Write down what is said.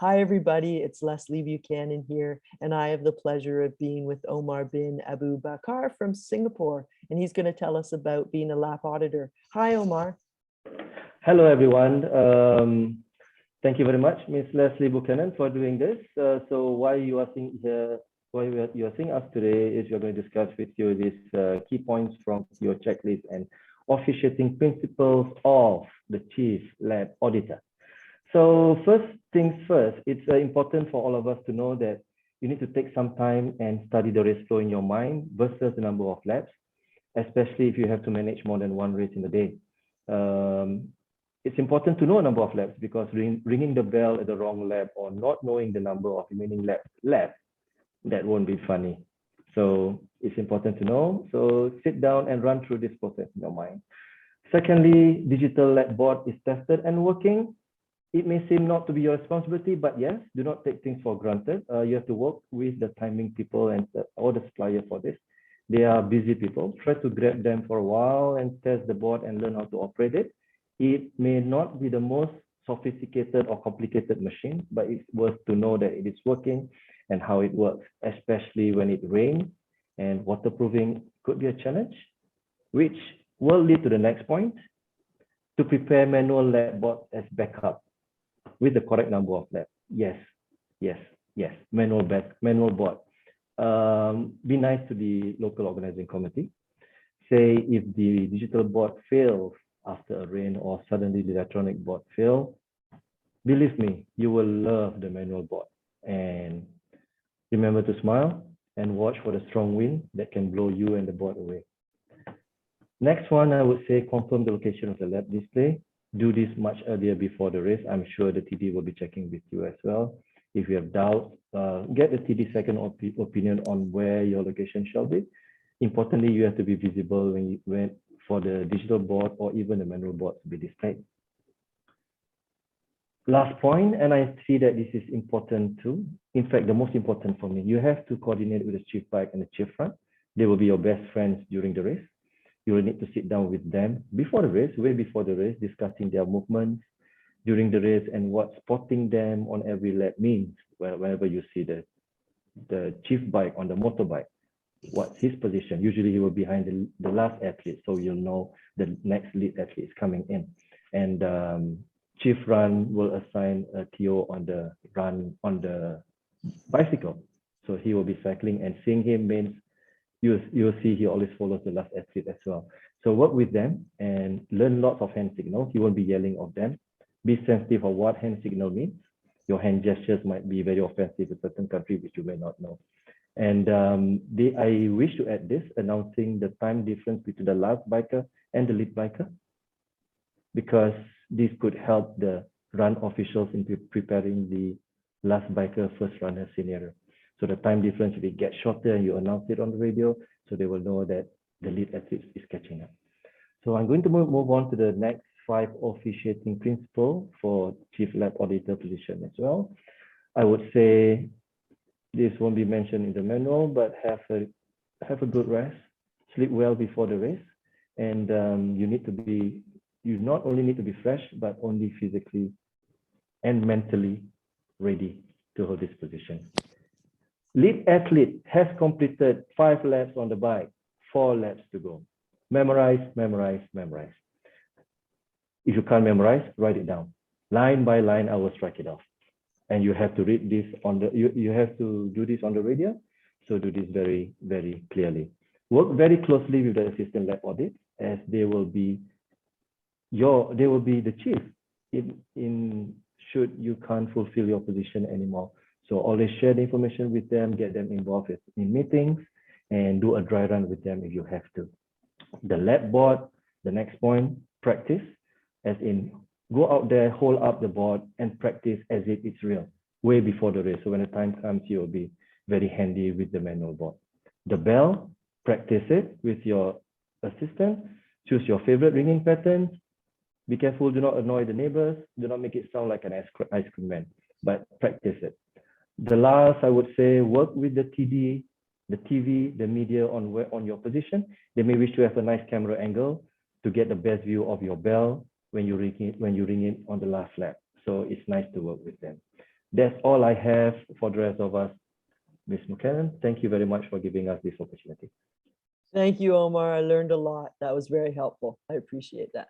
Hi, everybody. It's Leslie Buchanan here, and I have the pleasure of being with Omar bin Abu Bakar from Singapore, and he's going to tell us about being a lab auditor. Hi, Omar. Hello, everyone. Thank you very much, Ms. Leslie Buchanan, for doing this. So why you are seeing here, why you are seeing us today is we're going to discuss with you these key points from your checklist and officiating principles of the Chief Lab Auditor. So first things first, it's important for all of us to know that you need to take some time and study the race flow in your mind versus the number of laps, especially if you have to manage more than one race in a day. It's important to know a number of laps because ringing the bell at the wrong lap or not knowing the number of remaining laps left, that won't be funny. So it's important to know. So sit down and run through this process in your mind. Secondly, digital lap board is tested and working. It may seem not to be your responsibility, but yes, do not take things for granted. You have to work with the timing people and or the supplier for this. They are busy people. Try to grab them for a while and test the board and learn how to operate it. It may not be the most sophisticated or complicated machine, but it's worth to know that it is working and how it works, especially when it rains, and waterproofing could be a challenge, which will lead to the next point, to prepare manual lab board as backup with the correct number of labs. Yes, manual board. Be nice to the local organizing committee. Say if the digital board fails after a rain or suddenly the electronic board fails, believe me, you will love the manual board. And remember to smile and watch for the strong wind that can blow you and the board away. Next one, I would say confirm the location of the lab display. Do this much earlier before the race. I'm sure the TD will be checking with you as well. If you have doubts, get the TD second opinion on where your location shall be. Importantly, you have to be visible when you went for the digital board or even the manual board to be displayed. Last point, and I see that this is important too. In fact, the most important for me, you have to coordinate with the chief bike and the chief front. They will be your best friends during the race. You will need to sit down with them before the race, way before the race, discussing their movements during the race and what spotting them on every lap means. Whenever you see the chief bike on the motorbike, what's his position? Usually he will be behind the last athlete, so you'll know the next lead athlete is coming in. And chief run will assign a TO on the run on the bicycle. So he will be cycling, and seeing him means you'll see he always follows the last athlete as well. So work with them and learn lots of hand signals. You won't be yelling of them. Be sensitive of what hand signal means. Your hand gestures might be very offensive in certain countries, which you may not know. And I wish to add this, announcing the time difference between the last biker and the lead biker, because this could help the run officials in preparing the last biker first runner scenario. So the time difference will get shorter and you announce it on the radio, so they will know that the lead athlete is catching up. So I'm going to move on to the next 5 officiating principles for Chief Lab Auditor position as well. I would say this won't be mentioned in the manual, but have a good rest, sleep well before the race, and you not only need to be fresh, but only physically and mentally ready to hold this position. Lead athlete has completed 5 laps on the bike, 4 laps to go. Memorize. If you can't memorize, write it down. Line by line, I will strike it off. And you have to read this on the, you have to do this on the radio. So do this very, very clearly. Work very closely with the assistant lab audit, as they will be the chief in should you can't fulfill your position anymore. So always share the information with them, get them involved in meetings, and do a dry run with them if you have to. The lab board, the next point, practice, as in go out there, hold up the board and practice as if it's real, way before the race. So when the time comes, you'll be very handy with the manual board. The bell, practice it with your assistant. Choose your favorite ringing patterns. Be careful, do not annoy the neighbors. Do not make it sound like an ice cream man, but practice it. The last, I would say, work with the TD, the TV, the media on your position. They may wish to have a nice camera angle to get the best view of your bell when you ring it on the last lap. So it's nice to work with them. That's all I have for the rest of us. Ms. Buchanan, thank you very much for giving us this opportunity. Thank you, Omar. I learned a lot. That was very helpful. I appreciate that.